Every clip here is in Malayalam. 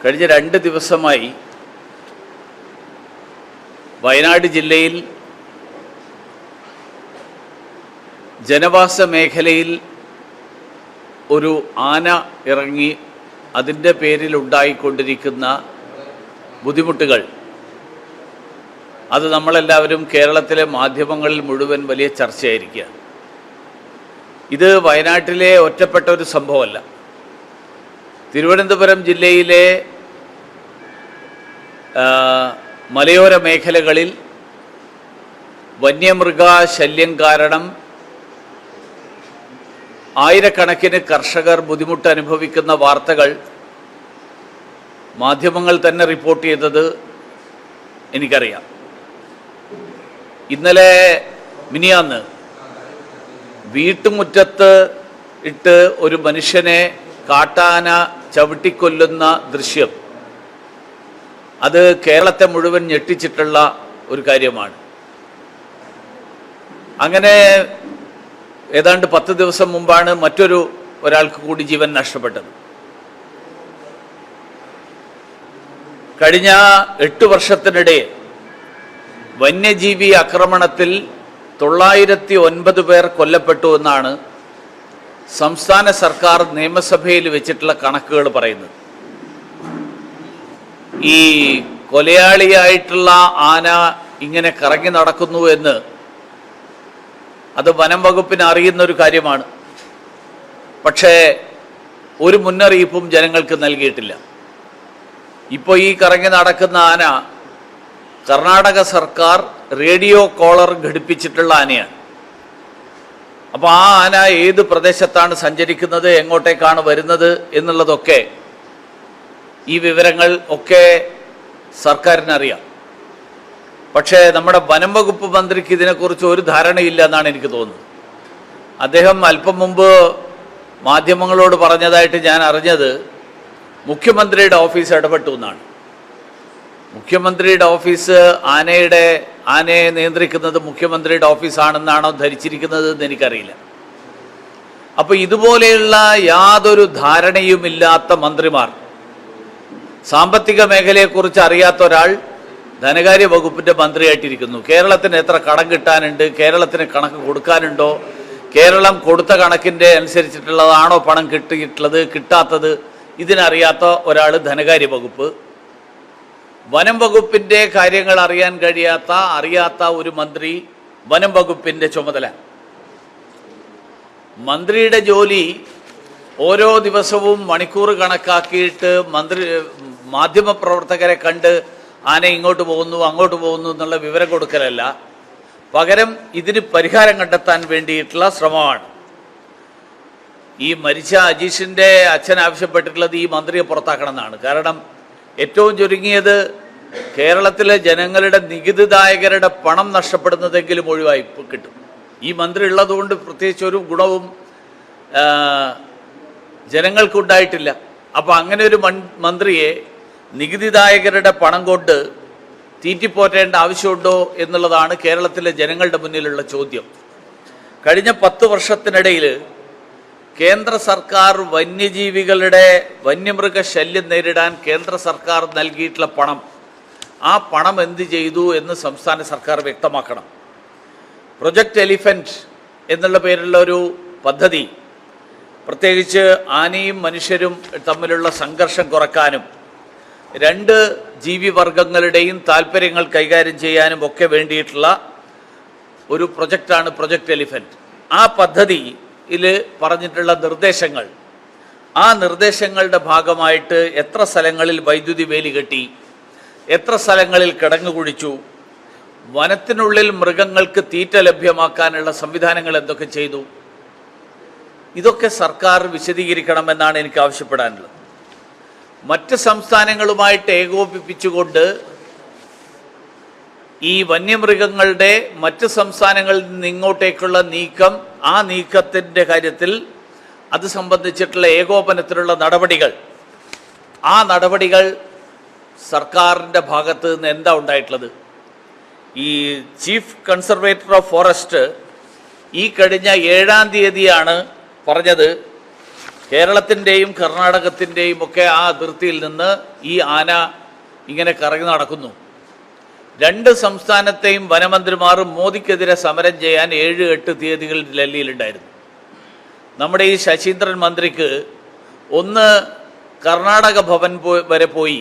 കഴിഞ്ഞ 2 ദിവസമായി വയനാട് ജില്ലയിൽ ജനവാസ മേഖലയിൽ ഒരു ആന ഇറങ്ങി അതിൻ്റെ പേരിൽ ഉണ്ടായിക്കൊണ്ടിരിക്കുന്ന ബുദ്ധിമുട്ടുകൾ അത് നമ്മളെല്ലാവരും കേരളത്തിലെ മാധ്യമങ്ങളിൽ മുഴുവൻ വലിയ ചർച്ചയായിരിക്കുകയാണ്. ഇത് വയനാട്ടിലെ ഒറ്റപ്പെട്ട ഒരു സംഭവമല്ല. തിരുവനന്തപുരം ജില്ലയിലെ മലയോര മേഖലകളിൽ വന്യമൃഗ ശല്യം കാരണം ആയിരക്കണക്കിന് കർഷകർ ബുദ്ധിമുട്ട് അനുഭവിക്കുന്ന വാർത്തകൾ മാധ്യമങ്ങൾ തന്നെ റിപ്പോർട്ട് ചെയ്തത് എനിക്കറിയാം. ഇന്നലെ മിനിയാന്ന് വീട്ടുമുറ്റത്ത് ഇട്ട് ഒരു മനുഷ്യനെ കാട്ടാന ചവിട്ടിക്കൊല്ലുന്ന ദൃശ്യം അത് കേരളത്തെ മുഴുവൻ ഞെട്ടിച്ചിട്ടുള്ള ഒരു കാര്യമാണ്. അങ്ങനെ ഏതാണ്ട് 10 ദിവസം മുമ്പാണ് ഒരാൾക്ക് കൂടി ജീവൻ നഷ്ടപ്പെട്ടത്. കഴിഞ്ഞ 8 വർഷത്തിനിടെ വന്യജീവി ആക്രമണത്തിൽ 909 പേർ കൊല്ലപ്പെട്ടു എന്നാണ് സംസ്ഥാന സർക്കാർ നിയമസഭയിൽ വെച്ചിട്ടുള്ള കണക്കുകൾ പറയുന്നത്. ഈ കൊലയാളിയായിട്ടുള്ള ആന ഇങ്ങനെ കറങ്ങി നടക്കുന്നു എന്ന് അത് വനം വകുപ്പിന് അറിയുന്നൊരു കാര്യമാണ്. പക്ഷേ ഒരു മുന്നറിയിപ്പും ജനങ്ങൾക്ക് നൽകിയിട്ടില്ല. ഇപ്പോൾ ഈ കറങ്ങി നടക്കുന്ന ആന കർണാടക സർക്കാർ റേഡിയോ കോളർ ഘടിപ്പിച്ചിട്ടുള്ള ആനയാണ്. അപ്പോൾ ആ ആന ഏത് പ്രദേശത്താണ് സഞ്ചരിക്കുന്നത്, എങ്ങോട്ടേക്കാണ് വരുന്നത് എന്നുള്ളതൊക്കെ ഈ വിവരങ്ങൾ ഒക്കെ സർക്കാരിനറിയാം. പക്ഷേ നമ്മുടെ വനം വകുപ്പ് മന്ത്രിക്ക് ഇതിനെക്കുറിച്ച് ഒരു ധാരണയില്ല എന്നാണ് എനിക്ക് തോന്നുന്നത്. അദ്ദേഹം അല്പം മുമ്പ് മാധ്യമങ്ങളോട് പറഞ്ഞതായിട്ട് ഞാൻ അറിഞ്ഞത് മുഖ്യമന്ത്രിയുടെ ഓഫീസ് ഇടപെട്ടു എന്നാണ്. മുഖ്യമന്ത്രിയുടെ ഓഫീസ് ആനയെ നിയന്ത്രിക്കുന്നത് മുഖ്യമന്ത്രിയുടെ ഓഫീസാണെന്നാണോ ധരിച്ചിരിക്കുന്നത് എന്ന് എനിക്കറിയില്ല. അപ്പോൾ ഇതുപോലെയുള്ള യാതൊരു ധാരണയുമില്ലാത്ത മന്ത്രിമാർ, സാമ്പത്തിക മേഖലയെക്കുറിച്ച് അറിയാത്ത ഒരാൾ ധനകാര്യ വകുപ്പിൻ്റെ മന്ത്രിയായിട്ടിരിക്കുന്നു. കേരളത്തിന് എത്ര കടം കിട്ടാനുണ്ട്, കേരളത്തിന് കണക്ക് കൊടുക്കാനുണ്ടോ, കേരളം കൊടുത്ത കണക്കിൻ്റെ അനുസരിച്ചിട്ടുള്ളതാണോ പണം കിട്ടിയിട്ടുള്ളത് കിട്ടാത്തത്, ഇതിനറിയാത്ത ഒരാൾ ധനകാര്യ വകുപ്പ്. വനം വകുപ്പിൻ്റെ കാര്യങ്ങൾ അറിയാത്ത ഒരു മന്ത്രി വനം വകുപ്പിൻ്റെ ചുമതല. മന്ത്രിയുടെ ജോലി ഓരോ ദിവസവും മണിക്കൂർ കണക്കാക്കിയിട്ട് മാധ്യമപ്രവർത്തകരെ കണ്ട് ആന ഇങ്ങോട്ട് പോകുന്നു അങ്ങോട്ട് പോകുന്നു എന്നുള്ള വിവരം കൊടുക്കലല്ല, പകരം ഇതിന് പരിഹാരം കണ്ടെത്താൻ വേണ്ടിയിട്ടുള്ള ശ്രമമാണ്. ഈ മരിച്ച അജീഷിൻ്റെ അച്ഛൻ ആവശ്യപ്പെട്ടിട്ടുള്ളത് ഈ മന്ത്രിയെ പുറത്താക്കണം എന്നാണ്. കാരണം ഏറ്റവും ചുരുങ്ങിയത് കേരളത്തിലെ ജനങ്ങളുടെ നികുതിദായകരുടെ പണം നഷ്ടപ്പെടുന്നതെങ്കിലും ഒഴിവായി കിട്ടും. ഈ മന്ത്രി ഉള്ളതുകൊണ്ട് പ്രത്യേകിച്ച് ഒരു ഗുണവും ജനങ്ങൾക്കുണ്ടായിട്ടില്ല. അപ്പോൾ അങ്ങനെ ഒരു മന്ത്രിയെ നികുതിദായകരുടെ പണം കൊണ്ട് തീറ്റിപ്പോറ്റേണ്ട ആവശ്യമുണ്ടോ എന്നുള്ളതാണ് കേരളത്തിലെ ജനങ്ങളുടെ മുന്നിലുള്ള ചോദ്യം. കഴിഞ്ഞ 10 വർഷത്തിനിടയിൽ കേന്ദ്ര സർക്കാർ വന്യമൃഗ ശല്യം നേരിടാൻ കേന്ദ്ര സർക്കാർ നൽകിയിട്ടുള്ള പണം, ആ പണം എന്ത് ചെയ്തു എന്ന് സംസ്ഥാന സർക്കാർ വ്യക്തമാക്കണം. പ്രൊജക്റ്റ് എലിഫന്റ് എന്നുള്ള പേരുള്ള ഒരു പദ്ധതി പ്രത്യേകിച്ച് ആനയും മനുഷ്യരും തമ്മിലുള്ള സംഘർഷം കുറയ്ക്കാനും 2 ജീവിവർഗങ്ങളുടെയും താല്പര്യങ്ങൾ കൈകാര്യം ചെയ്യാനും ഒക്കെ വേണ്ടിയിട്ടുള്ള ഒരു പ്രൊജക്റ്റാണ് പ്രൊജക്റ്റ് എലിഫന്റ്. ആ പദ്ധതിയിൽ പറഞ്ഞിട്ടുള്ള നിർദ്ദേശങ്ങൾ, ആ നിർദ്ദേശങ്ങളുടെ ഭാഗമായിട്ട് എത്ര സ്ഥലങ്ങളിൽ വൈദ്യുതി വേലി കെട്ടി, എത്ര സ്ഥലങ്ങളിൽ കിടങ്ങു കുഴിച്ചു, വനത്തിനുള്ളിൽ മൃഗങ്ങൾക്ക് തീറ്റ ലഭ്യമാക്കാനുള്ള സംവിധാനങ്ങൾ എന്തൊക്കെ ചെയ്തു, ഇതൊക്കെ സർക്കാർ വിശദീകരിക്കണമെന്നാണ് എനിക്ക് ആവശ്യപ്പെടാനുള്ളത്. മറ്റ് സംസ്ഥാനങ്ങളുമായിട്ട് ഏകോപിപ്പിച്ചുകൊണ്ട് ഈ വന്യമൃഗങ്ങളുടെ മറ്റ് സംസ്ഥാനങ്ങളിൽ നിന്ന് ഇങ്ങോട്ടേക്കുള്ള നീക്കം, ആ നീക്കത്തിൻ്റെ കാര്യത്തിൽ അത് സംബന്ധിച്ചിട്ടുള്ള ഏകോപനത്തിലുള്ള നടപടികൾ, ആ നടപടികൾ സർക്കാരിൻ്റെ ഭാഗത്ത് നിന്ന് എന്താ ഉണ്ടായിട്ടുള്ളത്? ഈ ചീഫ് കൺസർവേറ്റർ ഓഫ് ഫോറസ്റ്റ് ഈ കഴിഞ്ഞ 7-ാം തീയതിയാണ് പറഞ്ഞത് കേരളത്തിൻ്റെയും കർണാടകത്തിൻ്റെയും ഒക്കെ ആ അതിർത്തിയിൽ നിന്ന് ഈ ആന ഇങ്ങനെ കറങ്ങി നടക്കുന്നു. രണ്ട് സംസ്ഥാനത്തെയും വനമന്ത്രിമാർ മോദിക്കെതിരെ സമരം ചെയ്യാൻ 7-8 തീയതികൾ ഡൽഹിയിലുണ്ടായിരുന്നു. നമ്മുടെ ഈ ശശീന്ദ്രൻ മന്ത്രിക്ക് ഒന്ന് കർണാടക ഭവൻ വരെ പോയി,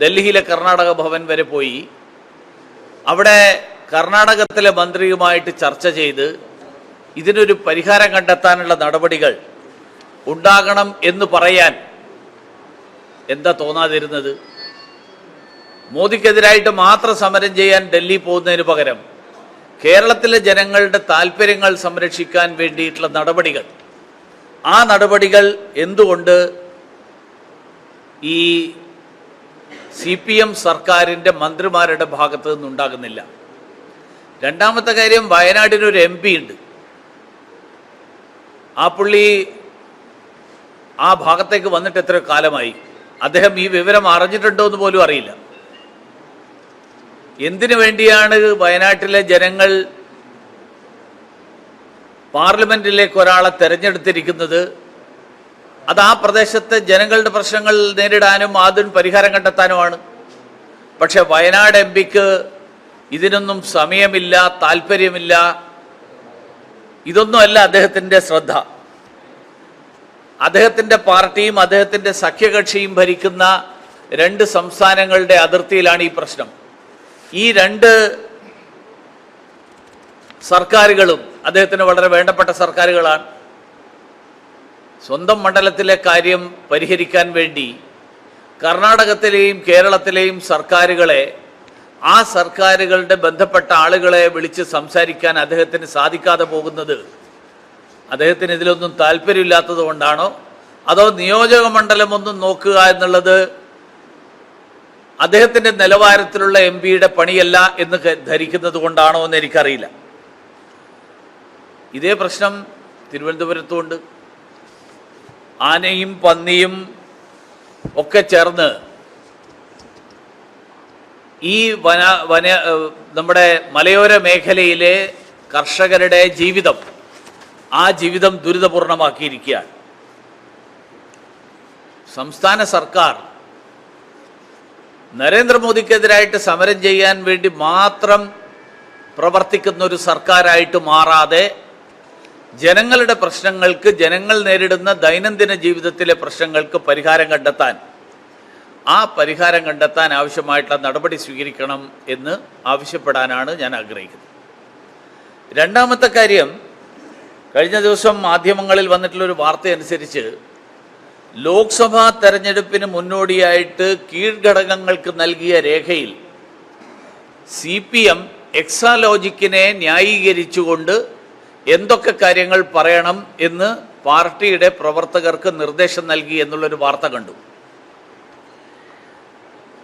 ഡൽഹിയിലെ കർണാടക ഭവൻ വരെ പോയി അവിടെ കർണാടകത്തിലെ മന്ത്രിയുമായിട്ട് ചർച്ച ചെയ്ത് ഇതിനൊരു പരിഹാരം കണ്ടെത്താനുള്ള നടപടികൾ ഉണ്ടാകണം എന്ന് പറയാൻ എന്താ തോന്നാതിരുന്നത്? മോദിക്കെതിരായിട്ട് മാത്രം സമരം ചെയ്യാൻ ഡൽഹി പോകുന്നതിന് പകരം കേരളത്തിലെ ജനങ്ങളുടെ താല്പര്യങ്ങൾ സംരക്ഷിക്കാൻ വേണ്ടിയിട്ടുള്ള നടപടികൾ, ആ നടപടികൾ എന്തുകൊണ്ട് ഈ CPM സർക്കാരിൻ്റെ മന്ത്രിമാരുടെ ഭാഗത്തു നിന്നുണ്ടാകുന്നില്ല? രണ്ടാമത്തെ കാര്യം, വയനാടിനൊരു MP ഉണ്ട്. ആ പുള്ളി ആ ഭാഗത്തേക്ക് വന്നിട്ട് എത്ര കാലമായി? അദ്ദേഹം ഈ വിവരം അറിഞ്ഞിട്ടുണ്ടോ എന്ന് പോലും അറിയില്ല. എന്തിനു വേണ്ടിയാണ് വയനാട്ടിലെ ജനങ്ങൾ പാർലമെന്റിലേക്ക് ഒരാളെ തെരഞ്ഞെടുത്തിരിക്കുന്നത്? അത് ആ പ്രദേശത്തെ ജനങ്ങളുടെ പ്രശ്നങ്ങൾ നേരിടാനും അതിന് പരിഹാരം കണ്ടെത്താനുമാണ്. പക്ഷെ വയനാട് MPക്ക് ഇതിനൊന്നും സമയമില്ല, താല്പര്യമില്ല. ഇതൊന്നുമല്ല അദ്ദേഹത്തിൻ്റെ ശ്രദ്ധ. അദ്ദേഹത്തിൻ്റെ പാർട്ടിയും അദ്ദേഹത്തിൻ്റെ സഖ്യകക്ഷിയും ഭരിക്കുന്ന 2 സംസ്ഥാനങ്ങളുടെ അതിർത്തിയിലാണ് ഈ പ്രശ്നം. ഈ 2 സർക്കാരുകളും അദ്ദേഹത്തിന് വളരെ വേണ്ടപ്പെട്ട സർക്കാരുകളാണ്. സ്വന്തം മണ്ഡലത്തിലെ കാര്യം പരിഹരിക്കാൻ വേണ്ടി കർണാടകത്തിലെയും കേരളത്തിലെയും സർക്കാരുകളെ, ആ സർക്കാരുകളുടെ ബന്ധപ്പെട്ട ആളുകളെ വിളിച്ച് സംസാരിക്കാൻ അദ്ദേഹത്തിന് സാധിക്കാതെ പോകുന്നത് അദ്ദേഹത്തിന് ഇതിലൊന്നും താല്പര്യമില്ലാത്തത് കൊണ്ടാണോ, അതോ നിയോജക മണ്ഡലം ഒന്നും നോക്കുക എന്നുള്ളത് അദ്ദേഹത്തിൻ്റെ നിലവാരത്തിലുള്ള MPയുടെ പണിയല്ല എന്ന് ധരിക്കുന്നത് കൊണ്ടാണോ എന്ന് എനിക്കറിയില്ല. ഇതേ പ്രശ്നം തിരുവനന്തപുരത്തുണ്ട്. ആനയും പന്നിയും ഒക്കെ ചേർന്ന് ഈ നമ്മുടെ മലയോര മേഖലയിലെ കർഷകരുടെ ജീവിതം, ആ ജീവിതം ദുരിതപൂർണമാക്കിയിരിക്കുകയാണ്. സംസ്ഥാന സർക്കാർ നരേന്ദ്രമോദിക്കെതിരായിട്ട് സമരം ചെയ്യാൻ വേണ്ടി മാത്രം പ്രവർത്തിക്കുന്ന ഒരു സർക്കാരായിട്ട് മാറാതെ ജനങ്ങളുടെ പ്രശ്നങ്ങൾക്ക്, ജനങ്ങൾ നേരിടുന്ന ദൈനംദിന ജീവിതത്തിലെ പ്രശ്നങ്ങൾക്ക് പരിഹാരം കണ്ടെത്താൻ, ആ പരിഹാരം കണ്ടെത്താൻ ആവശ്യമായിട്ടുള്ള നടപടി സ്വീകരിക്കണം എന്ന് ആവശ്യപ്പെടാനാണ് ഞാൻ ആഗ്രഹിക്കുന്നത്. രണ്ടാമത്തെ കാര്യം, കഴിഞ്ഞ ദിവസം മാധ്യമങ്ങളിൽ വന്നിട്ടുള്ളൊരു വാർത്തയനുസരിച്ച് ലോക്സഭാ തെരഞ്ഞെടുപ്പിന് മുന്നോടിയായിട്ട് കീഴ്ഘടകങ്ങൾക്ക് നൽകിയ രേഖയിൽ CPM എക്സാലോജിക്കിനെ ന്യായീകരിച്ചുകൊണ്ട് എന്തൊക്കെ കാര്യങ്ങൾ പറയണം എന്ന് പാർട്ടിയുടെ പ്രവർത്തകർക്ക് നിർദ്ദേശം നൽകി എന്നുള്ളൊരു വാർത്ത കണ്ടു.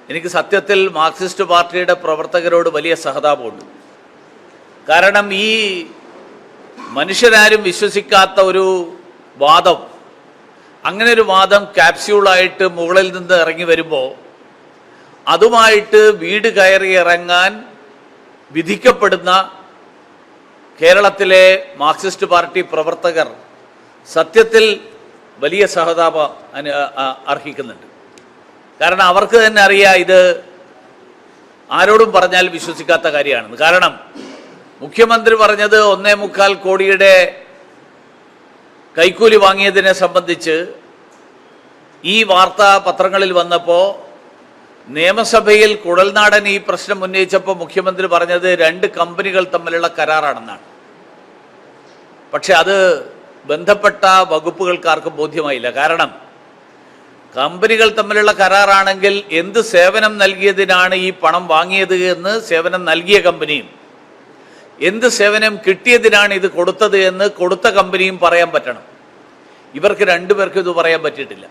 എനിക്ക് സത്യത്തിൽ മാർക്സിസ്റ്റ് പാർട്ടിയുടെ പ്രവർത്തകരോട് വലിയ സഹതാപമുണ്ട്. കാരണം ഈ മനുഷ്യരാരും വിശ്വസിക്കാത്ത ഒരു വാദം, അങ്ങനെ ഒരു വാദം ക്യാപ്സ്യൂളായിട്ട് മുകളിൽ നിന്ന് ഇറങ്ങി വരുമ്പോൾ അതുമായിട്ട് വീട് കയറി ഇറങ്ങാൻ വിധിക്കപ്പെടുന്ന കേരളത്തിലെ മാർക്സിസ്റ്റ് പാർട്ടി പ്രവർത്തകർ സത്യത്തിൽ വലിയ സഹതാപം അർഹിക്കുന്നുണ്ട്. കാരണം അവർക്ക് തന്നെ അറിയാം ഇത് ആരോടും പറഞ്ഞാൽ വിശ്വസിക്കാത്ത കാര്യമാണെന്ന്. കാരണം മുഖ്യമന്ത്രി പറഞ്ഞത് 1.25 കോടിയുടെ കൈക്കൂലി വാങ്ങിയതിനെ സംബന്ധിച്ച് ഈ വാർത്ത പത്രങ്ങളിൽ വന്നപ്പോൾ നിയമസഭയിൽ കുഴൽനാടൻ ഈ പ്രശ്നം ഉന്നയിച്ചപ്പോൾ മുഖ്യമന്ത്രി പറഞ്ഞത് 2 കമ്പനികൾ തമ്മിലുള്ള കരാറാണെന്നാണ്. പക്ഷെ അത് ബന്ധപ്പെട്ട വകുപ്പുകൾക്കാർക്കും ബോധ്യമായില്ല. കാരണം കമ്പനികൾ തമ്മിലുള്ള കരാറാണെങ്കിൽ എന്ത് സേവനം നൽകിയതിനാണ് ഈ പണം വാങ്ങിയത് എന്ന് സേവനം നൽകിയ കമ്പനിയും എന്ത് സേവനം കിട്ടിയതിനാണ് ഇത് കൊടുത്തത് എന്ന് കൊടുത്ത കമ്പനിയും പറയാൻ പറ്റണം. ഇവർക്ക് 2 പേർക്കും ഇത് പറയാൻ പറ്റിയിട്ടില്ല.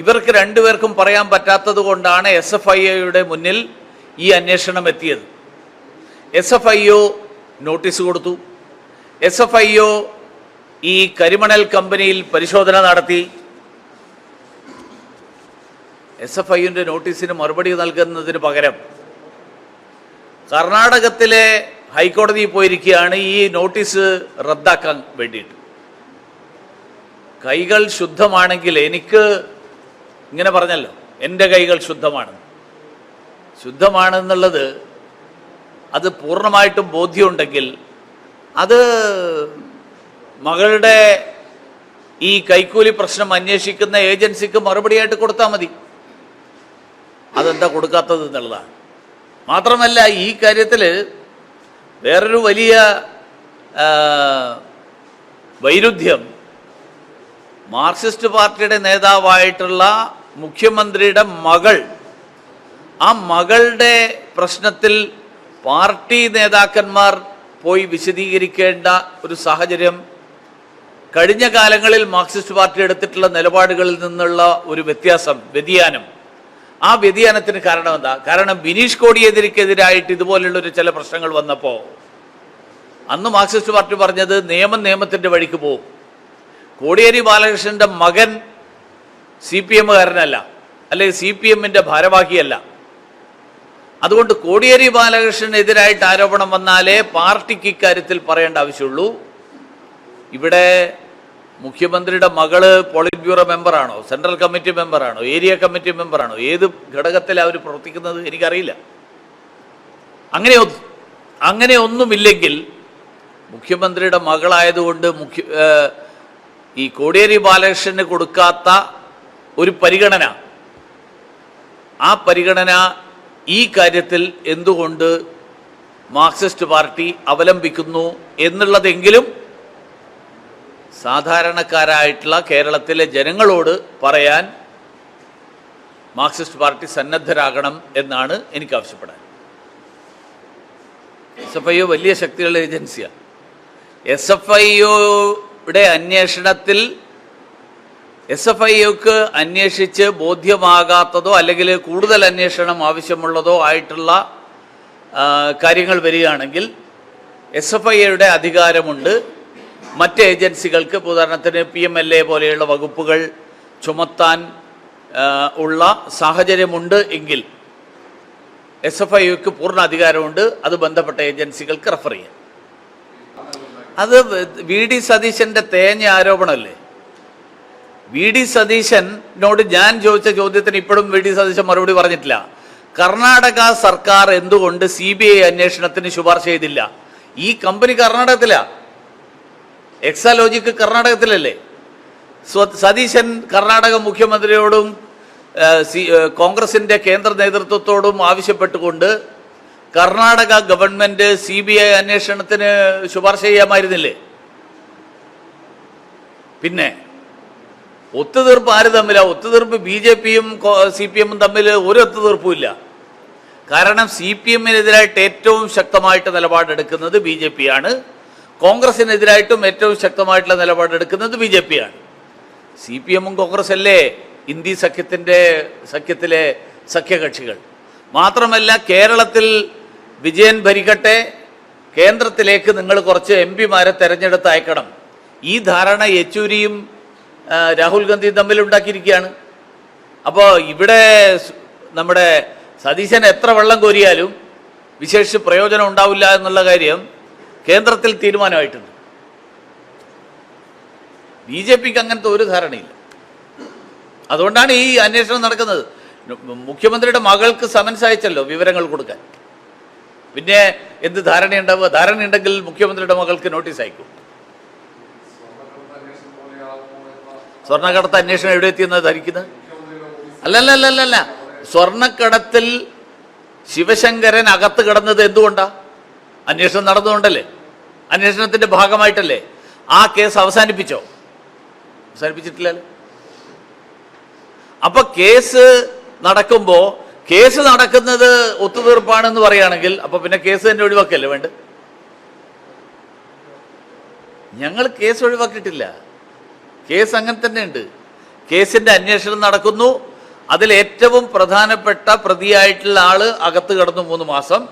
ഇവർക്ക് 2 പേർക്കും പറയാൻ പറ്റാത്തത് കൊണ്ടാണ് SFIOയുടെ മുന്നിൽ ഈ അന്വേഷണം എത്തിയത്. SFIO നോട്ടീസ് കൊടുത്തു. SFIO ഈ കരിമണൽ കമ്പനിയിൽ പരിശോധന നടത്തി. SFIOന്റെ നോട്ടീസിന് മറുപടി നൽകുന്നതിന് പകരം കർണാടകത്തിലെ ഹൈക്കോടതിയിൽ പോയിരിക്കുകയാണ് ഈ നോട്ടീസ് റദ്ദാക്കാൻ വേണ്ടിയിട്ട്. കൈകൾ ശുദ്ധമാണെങ്കിൽ എനിക്ക് ഇങ്ങനെ പറഞ്ഞല്ലോ, എൻ്റെ കൈകൾ ശുദ്ധമാണെന്നുള്ളത് അത് പൂർണ്ണമായിട്ടും ബോധ്യമുണ്ടെങ്കിൽ അത് മകളുടെ ഈ കൈക്കൂലി പ്രശ്നം അന്വേഷിക്കുന്ന ഏജൻസിക്ക് മറുപടിയായിട്ട് കൊടുത്താൽ മതി. അതെന്താ കൊടുക്കാത്തത് എന്നുള്ളതാണ്. മാത്രമല്ല, ഈ കാര്യത്തിൽ വേറൊരു വലിയ വൈരുദ്ധ്യം മാർക്സിസ്റ്റ് പാർട്ടിയുടെ നേതാവായിട്ടുള്ള മുഖ്യമന്ത്രിയുടെ മകൾ, ആ മകളുടെ പ്രശ്നത്തിൽ പാർട്ടി നേതാക്കന്മാർ പോയി വിശദീകരിക്കേണ്ട ഒരു സാഹചര്യം കഴിഞ്ഞ കാലങ്ങളിൽ മാർക്സിസ്റ്റ് പാർട്ടി എടുത്തിട്ടുള്ള നിലപാടുകളിൽ നിന്നുള്ള ഒരു വ്യതിയാനം. ആ വ്യതിയാനത്തിന് കാരണം എന്താ? കാരണം ബിനീഷ് കോടിയേരിക്കെതിരായിട്ട് ഇതുപോലുള്ളൊരു ചില പ്രശ്നങ്ങൾ വന്നപ്പോൾ അന്ന് മാർക്സിസ്റ്റ് പാർട്ടി പറഞ്ഞത് നിയമത്തിൻ്റെ വഴിക്ക് പോകും. കോടിയേരി ബാലകൃഷ്ണൻ്റെ മകൻ CPM-കാരനല്ല, അല്ലെങ്കിൽ CPM-ന്റെ ഭാരവാഹിയല്ല. അതുകൊണ്ട് കോടിയേരി ബാലകൃഷ്ണനെതിരായിട്ട് ആരോപണം വന്നാലേ പാർട്ടിക്ക് ഇക്കാര്യത്തിൽ പറയേണ്ട ആവശ്യമുള്ളൂ. ഇവിടെ മുഖ്യമന്ത്രിയുടെ മകള് പോളിറ്റ് ബ്യൂറോ മെമ്പറാണോ, സെൻട്രൽ കമ്മിറ്റി മെമ്പറാണോ, ഏരിയ കമ്മിറ്റി മെമ്പറാണോ, ഏത് ഘടകത്തിലാണ് അവർ പ്രവർത്തിക്കുന്നത് എനിക്കറിയില്ല. അങ്ങനെ ഒന്നുമില്ലെങ്കിൽ മുഖ്യമന്ത്രിയുടെ മകളായതുകൊണ്ട് ഈ കോടിയേരി ബാലകൃഷ്ണന് കൊടുക്കാത്ത ഒരു പരിഗണന, ആ പരിഗണന ഈ കാര്യത്തിൽ എന്തുകൊണ്ട് മാർക്സിസ്റ്റ് പാർട്ടി അവലംബിക്കുന്നു എന്നുള്ളതെങ്കിലും സാധാരണക്കാരായിട്ടുള്ള കേരളത്തിലെ ജനങ്ങളോട് പറയാൻ മാർക്സിസ്റ്റ് പാർട്ടി സന്നദ്ധരാകണം എന്നാണ് എനിക്ക് ആവശ്യപ്പെടാൻ. SFIO വലിയ ശക്തികളുടെ ഏജൻസിയാണ്. SFIOയുടെ അന്വേഷണത്തിൽ SFIOക്ക് അന്വേഷിച്ച് ബോധ്യമാകാത്തതോ അല്ലെങ്കിൽ കൂടുതൽ അന്വേഷണം ആവശ്യമുള്ളതോ ആയിട്ടുള്ള കാര്യങ്ങൾ വരികയാണെങ്കിൽ SFIOയുടെ അധികാരമുണ്ട് മറ്റ് ഏജൻസികൾക്ക്, ഉദാഹരണത്തിന് PMLA പോലെയുള്ള വകുപ്പുകൾ ചുമത്താൻ ഉള്ള സാഹചര്യമുണ്ട് എങ്കിൽ SFIOക്ക് പൂർണ്ണ അധികാരമുണ്ട്. അത് ബന്ധപ്പെട്ട ഏജൻസികൾക്ക് റെഫർ ചെയ്യാം. അത് VD സതീശൻ്റെ തേഞ്ഞ ആരോപണമല്ലേ? VD സതീശനോട് ഞാൻ ചോദിച്ച ചോദ്യത്തിന് ഇപ്പോഴും VD സതീശൻ മറുപടി പറഞ്ഞിട്ടില്ല. കർണാടക സർക്കാർ എന്തുകൊണ്ട് CBI അന്വേഷണത്തിന് ശുപാർശ ചെയ്തില്ല? ഈ കമ്പനി കർണാടകത്തിലാണ്, എക്സാലോജിക്ക് കർണാടകത്തിലല്ലേ? സതീശൻ കർണാടക മുഖ്യമന്ത്രിയോടും കോൺഗ്രസിൻ്റെ കേന്ദ്ര നേതൃത്വത്തോടും ആവശ്യപ്പെട്ടുകൊണ്ട് കർണാടക ഗവൺമെൻറ് CBI അന്വേഷണത്തിന് ശുപാർശ ചെയ്യാമായിരുന്നില്ലേ? പിന്നെ ഒത്തുതീർപ്പ് ആര് തമ്മിലാണ്? ഒത്തുതീർപ്പ് BJPയും CPM-ഉം തമ്മിൽ ഒരു ഒത്തുതീർപ്പുമില്ല. കാരണം CPM-നെതിരായിട്ട് ഏറ്റവും ശക്തമായിട്ട് നിലപാടെടുക്കുന്നത് BJP-യാണ്. കോൺഗ്രസിനെതിരായിട്ടും ഏറ്റവും ശക്തമായിട്ടുള്ള നിലപാടെടുക്കുന്നത് BJP-യാണ്. CPM-ഉം കോൺഗ്രസല്ലേ ഇന്ത്യ സഖ്യത്തിലെ സഖ്യകക്ഷികൾ. മാത്രമല്ല, കേരളത്തിൽ വിജയൻ ഭരിക്കട്ടെ, കേന്ദ്രത്തിലേക്ക് നിങ്ങൾ കുറച്ച് MP-മാരെ തെരഞ്ഞെടുത്ത് അയക്കണം. ഈ ധാരണ യെച്ചൂരിയും രാഹുൽ ഗാന്ധിയും തമ്മിലുണ്ടാക്കിയിരിക്കുകയാണ്. അപ്പോൾ ഇവിടെ നമ്മുടെ സതീശൻ എത്ര വെള്ളം കോരിയാലും വിശേഷിച്ച് പ്രയോജനം ഉണ്ടാവില്ല എന്നുള്ള കാര്യം കേന്ദ്രത്തിൽ തീരുമാനമായിട്ടുണ്ട്. BJPക്ക് അങ്ങനത്തെ ഒരു ധാരണയില്ല. അതുകൊണ്ടാണ് ഈ അന്വേഷണം നടക്കുന്നത്. മുഖ്യമന്ത്രിയുടെ മകൾക്ക് സമൻസ് അയച്ചല്ലോ വിവരങ്ങൾ കൊടുക്കാൻ. പിന്നെ എന്ത് ധാരണയുണ്ടാവുക? ധാരണയുണ്ടെങ്കിൽ മുഖ്യമന്ത്രിയുടെ മകൾക്ക് നോട്ടീസ് അയക്കും. സ്വർണ്ണക്കടത്ത് അന്വേഷണം എവിടെ എത്തിയെന്ന് ധരിക്കുന്നത്? അല്ലല്ല, സ്വർണ്ണക്കടത്തിൽ ശിവശങ്കരൻ അകത്ത് കിടന്നത് എന്തുകൊണ്ടാ? അന്വേഷണം നടന്നുകൊണ്ടല്ലേ, അന്വേഷണത്തിന്റെ ഭാഗമായിട്ടല്ലേ. ആ കേസ് അവസാനിപ്പിച്ചോ? അവസാനിപ്പിച്ചിട്ടില്ലല്ലോ. അപ്പൊ കേസ് നടക്കുന്നത് ഒത്തുതീർപ്പാണെന്ന് പറയുകയാണെങ്കിൽ അപ്പൊ പിന്നെ കേസ് തന്നെ ഒഴിവാക്കല്ലേ വേണ്ട? ഞങ്ങൾ കേസ് ഒഴിവാക്കിയിട്ടില്ല. കേസ് അങ്ങനെ തന്നെ ഉണ്ട്. കേസിന്റെ അന്വേഷണം നടക്കുന്നു. അതിൽ ഏറ്റവും പ്രധാനപ്പെട്ട പ്രതിയായിട്ടുള്ള ആള് അകത്ത് കിടന്നു 3 മാസം.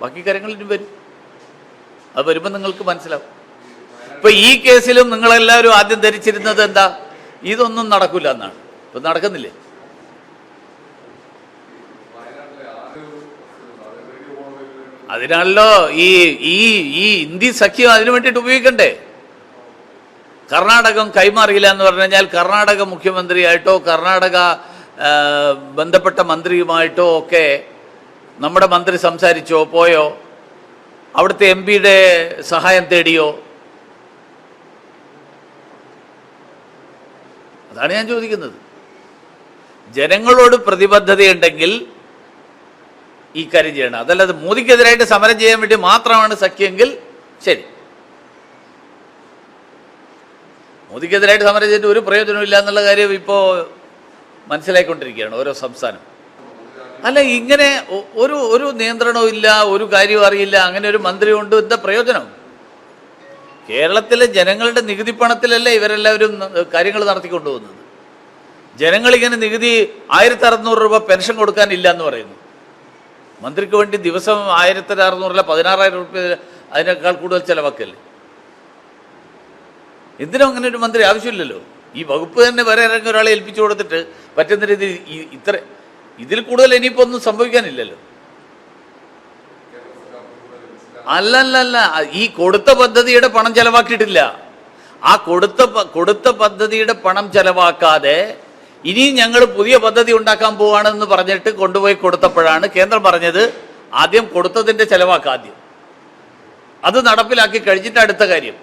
ബാക്കി കാര്യങ്ങൾ ഇനി വരും. അത് വരുമ്പോൾ നിങ്ങൾക്ക് മനസ്സിലാവും. ഇപ്പൊ ഈ കേസിലും നിങ്ങളെല്ലാവരും ആദ്യം ധരിച്ചിരുന്നത് എന്താ? ഇതൊന്നും നടക്കില്ല എന്നാണ്. ഇപ്പൊ നടക്കുന്നില്ലേ? അതിനാണല്ലോ ഈ ഇന്ത്യ സഖ്യം അതിനു വേണ്ടിയിട്ട് ഉപയോഗിക്കണ്ടേ? കർണാടകം കൈമാറിയില്ല എന്ന് പറഞ്ഞു കഴിഞ്ഞാൽ കർണാടക മുഖ്യമന്ത്രിയായിട്ടോ കർണാടക ബന്ധപ്പെട്ട മന്ത്രിയുമായിട്ടോ ഒക്കെ നമ്മുടെ മന്ത്രി സംസാരിച്ചോ പോയോ? അവിടുത്തെ എം പിയുടെ സഹായം തേടിയോ? അതാണ് ഞാൻ ചോദിക്കുന്നത്. ജനങ്ങളോട് പ്രതിബദ്ധതയുണ്ടെങ്കിൽ ഈ കാര്യം ചെയ്യണം. അതല്ലാതെ മോദിക്കെതിരായിട്ട് സമരം ചെയ്യാൻ വേണ്ടി മാത്രമാണ് സഖ്യമെങ്കിൽ ശരി. മോദിക്കെതിരായിട്ട് സമരം ചെയ്തിട്ട് ഒരു പ്രയോജനമില്ല എന്നുള്ള കാര്യം ഇപ്പോൾ മനസ്സിലാക്കിക്കൊണ്ടിരിക്കുകയാണ് ഓരോ സംസ്ഥാനം. അല്ല, ഇങ്ങനെ ഒരു നിയന്ത്രണവും ഇല്ല, ഒരു കാര്യവും അറിയില്ല, അങ്ങനെ ഒരു മന്ത്രി കൊണ്ട് എന്താ പ്രയോജനം? കേരളത്തിലെ ജനങ്ങളുടെ നികുതി പണത്തിലല്ലേ ഇവരെല്ലാവരും കാര്യങ്ങൾ നടത്തിക്കൊണ്ടുപോകുന്നത്. ജനങ്ങളിങ്ങനെ നികുതി 1600 രൂപ പെൻഷൻ കൊടുക്കാനില്ല എന്ന് പറയുന്നു. മന്ത്രിക്ക് വേണ്ടി ദിവസം 1600 16,000 രൂപ അതിനേക്കാൾ കൂടുതൽ ചിലവാക്കല്ലേ? എന്തിനും അങ്ങനെ ഒരു മന്ത്രി ആവശ്യമില്ലല്ലോ. ഈ വകുപ്പ് തന്നെ വേറെ ഇറങ്ങി ഒരാളെ ഏൽപ്പിച്ചു കൊടുത്തിട്ട് പറ്റുന്ന രീതിയിൽ ഇതിൽ കൂടുതൽ ഇനിയിപ്പോൾ ഒന്നും സംഭവിക്കാനില്ലല്ലോ. അല്ലല്ല, ഈ കൊടുത്ത പദ്ധതിയുടെ പണം ചെലവാക്കിയിട്ടില്ല. ആ കൊടുത്ത പദ്ധതിയുടെ പണം ചെലവാക്കാതെ ഇനിയും ഞങ്ങൾ പുതിയ പദ്ധതി ഉണ്ടാക്കാൻ പോവുകയാണെന്ന് പറഞ്ഞിട്ട് കൊണ്ടുപോയി കൊടുത്തപ്പോഴാണ് കേന്ദ്രം പറഞ്ഞത് ആദ്യം കൊടുത്തതിൻ്റെ ചെലവാക്കാദ്യം, അത് നടപ്പിലാക്കി കഴിഞ്ഞിട്ട് അടുത്ത കാര്യം.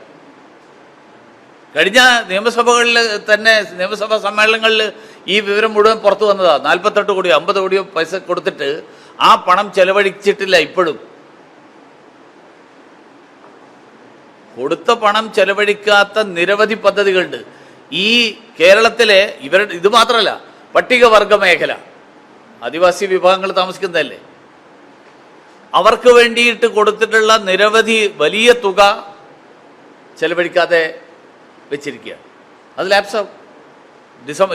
കഴിഞ്ഞ നിയമസഭകളിൽ തന്നെ നിയമസഭാ സമ്മേളനങ്ങളിൽ ഈ വിവരം മുഴുവൻ പുറത്തു വന്നതാണ്. 48 കോടിയോ 50 കോടിയോ പൈസ കൊടുത്തിട്ട് ആ പണം ചെലവഴിച്ചിട്ടില്ല. ഇപ്പോഴും കൊടുത്ത പണം ചെലവഴിക്കാത്ത നിരവധി പദ്ധതികളുണ്ട് ഈ കേരളത്തിലെ. ഇത് മാത്രമല്ല, പട്ടികവർഗ മേഖല, ആദിവാസി വിഭാഗങ്ങൾ താമസിക്കുന്നതല്ലേ, അവർക്ക് വേണ്ടിയിട്ട് കൊടുത്തിട്ടുള്ള നിരവധി വലിയ തുക ചെലവഴിക്കാതെ വെച്ചിരിക്കുകയാണ്. അത് ലാപ്സാവും.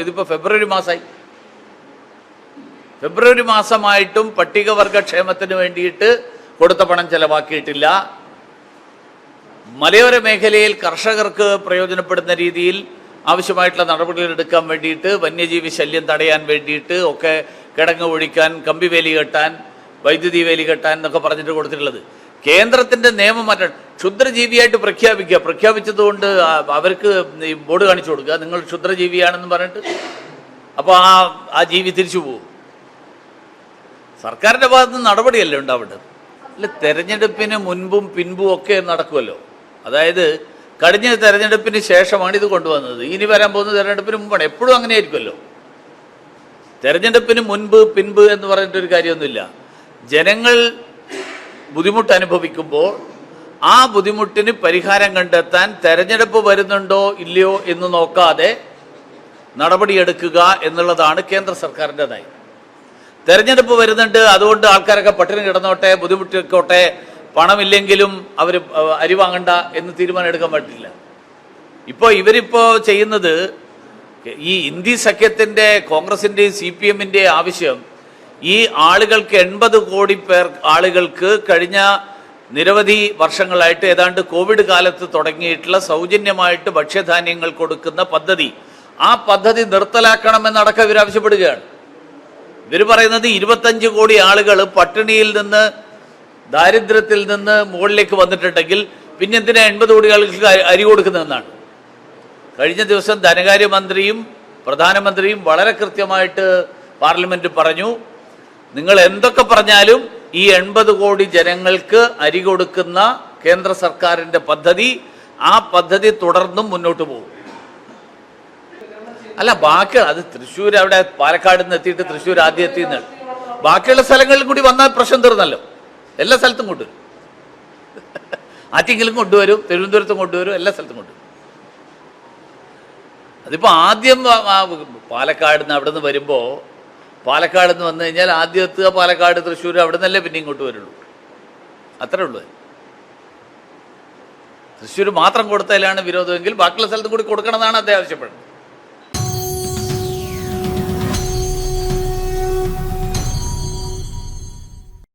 ഇതിപ്പോൾ ഫെബ്രുവരി മാസമായി. ഫെബ്രുവരി മാസമായിട്ടും പട്ടികവർഗ ക്ഷേമത്തിന് വേണ്ടിയിട്ട് കൊടുത്ത പണം ചെലവാക്കിയിട്ടില്ല. മലയോര മേഖലയിൽ കർഷകർക്ക് പ്രയോജനപ്പെടുന്ന രീതിയിൽ ആവശ്യമായിട്ടുള്ള നടപടികൾ എടുക്കാൻ വേണ്ടിയിട്ട്, വന്യജീവി ശല്യം തടയാൻ വേണ്ടിയിട്ട് ഒക്കെ കിടങ്ങ് ഒഴിക്കാൻ, കമ്പിവേലി കെട്ടാൻ, വൈദ്യുതി വേലി കെട്ടാൻ എന്നൊക്കെ പറഞ്ഞിട്ട് കൊടുത്തിട്ടുള്ളത്. കേന്ദ്രത്തിൻ്റെ നിയമം മാറ്റാൻ, ക്ഷുദ്രജീവിയായിട്ട് പ്രഖ്യാപിച്ചതുകൊണ്ട് അവർക്ക് ഈ ബോർഡ് കാണിച്ചു കൊടുക്കുക, നിങ്ങൾ ക്ഷുദ്രജീവിയാണെന്ന് പറഞ്ഞിട്ട്. അപ്പോൾ ആ ജീവി തിരിച്ചു പോകും. സർക്കാരിൻ്റെ ഭാഗത്ത് നിന്ന് നടപടിയല്ലേ ഉണ്ടാവേണ്ടത്? അല്ല, തെരഞ്ഞെടുപ്പിന് മുൻപും പിൻപും ഒക്കെ നടക്കുമല്ലോ. അതായത് കഴിഞ്ഞ തെരഞ്ഞെടുപ്പിന് ശേഷമാണ് ഇത് കൊണ്ടുവന്നത്. ഇനി വരാൻ പോകുന്ന തെരഞ്ഞെടുപ്പിന് മുമ്പാണ്. എപ്പോഴും അങ്ങനെ ആയിരിക്കുമല്ലോ. തെരഞ്ഞെടുപ്പിന് മുൻപ് പിൻപ് എന്ന് പറഞ്ഞിട്ടൊരു കാര്യമൊന്നുമില്ല. ജനങ്ങൾ ബുദ്ധിമുട്ട് അനുഭവിക്കുമ്പോൾ ആ ബുദ്ധിമുട്ടിന് പരിഹാരം കണ്ടെത്താൻ തെരഞ്ഞെടുപ്പ് വരുന്നുണ്ടോ ഇല്ലയോ എന്ന് നോക്കാതെ നടപടിയെടുക്കുക എന്നുള്ളതാണ് കേന്ദ്ര സർക്കാരിൻ്റെ നയം. തെരഞ്ഞെടുപ്പ് വരുന്നുണ്ട്, അതുകൊണ്ട് ആൾക്കാരൊക്കെ പട്ടിണി കിടന്നോട്ടെ, ബുദ്ധിമുട്ടിക്കോട്ടെ, പണമില്ലെങ്കിലും അവർ അരി വാങ്ങണ്ട എന്ന് തീരുമാനം എടുക്കാൻ പറ്റില്ല. ഇവരിപ്പോൾ ചെയ്യുന്നത്, ഈ ഇന്ത്യ സഖ്യത്തിൻ്റെ കോൺഗ്രസിൻ്റെയും CPM-ൻ്റെയും ആവശ്യം ഈ ആളുകൾക്ക് 80 കോടി ആളുകൾക്ക് കഴിഞ്ഞ നിരവധി വർഷങ്ങളായിട്ട് ഏതാണ്ട് കോവിഡ് കാലത്ത് തുടങ്ങിയിട്ടുള്ള സൗജന്യമായിട്ട് ഭക്ഷ്യധാന്യങ്ങൾ കൊടുക്കുന്ന പദ്ധതി, ആ പദ്ധതി നിർത്തലാക്കണമെന്നടക്കം ഇവർ ആവശ്യപ്പെടുകയാണ്. ഇവർ പറയുന്നത് 25 കോടി ആളുകൾ പട്ടിണിയിൽ നിന്ന്, ദാരിദ്ര്യത്തിൽ നിന്ന് മുകളിലേക്ക് വന്നിട്ടുണ്ടെങ്കിൽ പിന്നെ എന്തിനാ 80 കോടി ആളുകൾക്ക് അരി കൊടുക്കുന്നതെന്നാണ്. കഴിഞ്ഞ ദിവസം ധനകാര്യമന്ത്രിയും പ്രധാനമന്ത്രിയും വളരെ കൃത്യമായിട്ട് പാർലമെന്റിൽ പറഞ്ഞു, നിങ്ങൾ എന്തൊക്കെ പറഞ്ഞാലും ഈ 80 കോടി ജനങ്ങൾക്ക് അരി കൊടുക്കുന്ന കേന്ദ്ര സർക്കാരിൻ്റെ പദ്ധതി, ആ പദ്ധതി തുടർന്നും മുന്നോട്ട് പോകും. അല്ല, ബാക്കി അത് തൃശ്ശൂർ, അവിടെ പാലക്കാട് നിന്ന് എത്തിയിട്ട് തൃശ്ശൂർ ആദ്യം എത്തിയെന്ന്, ബാക്കിയുള്ള സ്ഥലങ്ങളിൽ കൂടി വന്നാൽ പ്രശ്നം തീർന്നല്ലോ. എല്ലാ സ്ഥലത്തും കൊണ്ടുവരും. ആറ്റിങ്കിലും കൊണ്ടുവരും, തിരുവനന്തപുരത്തും കൊണ്ടുവരും, എല്ലാ സ്ഥലത്തും കൊണ്ടുവരും. അതിപ്പോൾ ആദ്യം പാലക്കാട് നിന്ന് അവിടെ നിന്ന് വരുമ്പോൾ, പാലക്കാട് നിന്ന് വന്നു കഴിഞ്ഞാൽ ആദ്യം എത്തുക പാലക്കാട്, തൃശ്ശൂർ, അവിടെ നിന്നല്ലേ പിന്നെ ഇങ്ങോട്ട് വരുള്ളൂ. അത്രേ ഉള്ളൂ. തൃശ്ശൂർ മാത്രം കൊടുത്തതിലാണ് വിരോധമെങ്കിൽ ബാക്കിയുള്ള സ്ഥലത്തും കൂടി കൊടുക്കണമെന്നാണ് അദ്ദേഹം ആവശ്യപ്പെടുന്നത്.